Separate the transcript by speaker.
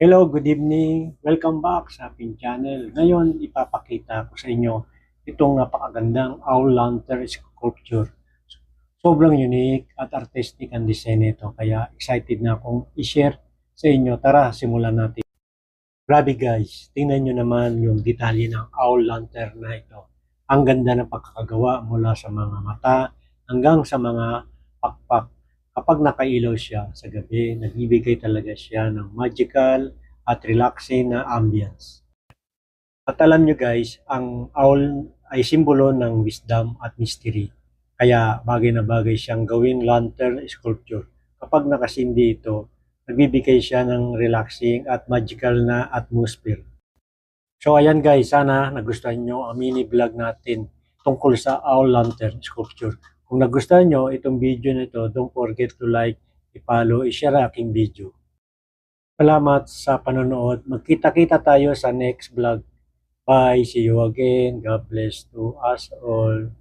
Speaker 1: Hello, good evening. Welcome back sa aking channel. Ngayon, ipapakita ko sa inyo itong napakagandang owl lantern sculpture. Sobrang unique at artistic ang design nito. Kaya excited na akong i-share sa inyo. Tara, simulan natin. Grabe guys, tingnan nyo naman yung detalye ng owl lantern na ito. Ang ganda ng pagkakagawa mula sa mga mata hanggang sa mga pakpak. Kapag nakailaw siya sa gabi, nagbibigay talaga siya ng magical at relaxing na ambience. At alam nyo guys, ang owl ay simbolo ng wisdom at mystery. Kaya bagay na bagay siyang gawing lantern sculpture. Kapag nakasindi ito, nagbibigay siya ng relaxing at magical na atmosphere. So ayan guys, sana nagustuhan nyo ang mini vlog natin tungkol sa owl lantern sculpture. Kung nagustuhan nyo itong video na ito, don't forget to like, i-follow, i-share aking video. Salamat sa panonood. Magkita-kita tayo sa next vlog. Bye. See you again. God bless to us all.